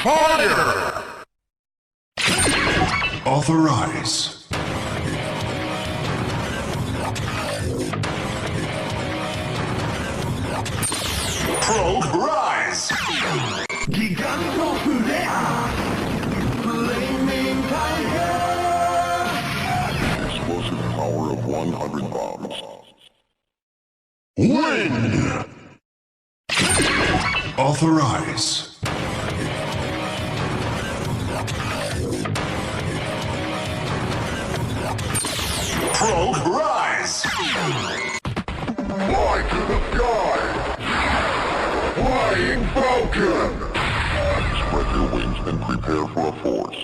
Fire! Authorize. Probe rise! Giganto Flare! Flaming Tiger! Explosive power of 100 bombs. Win! Authorize. Probe rise! Fly to the sky! Flying falcon! Spread your wings and prepare for a force.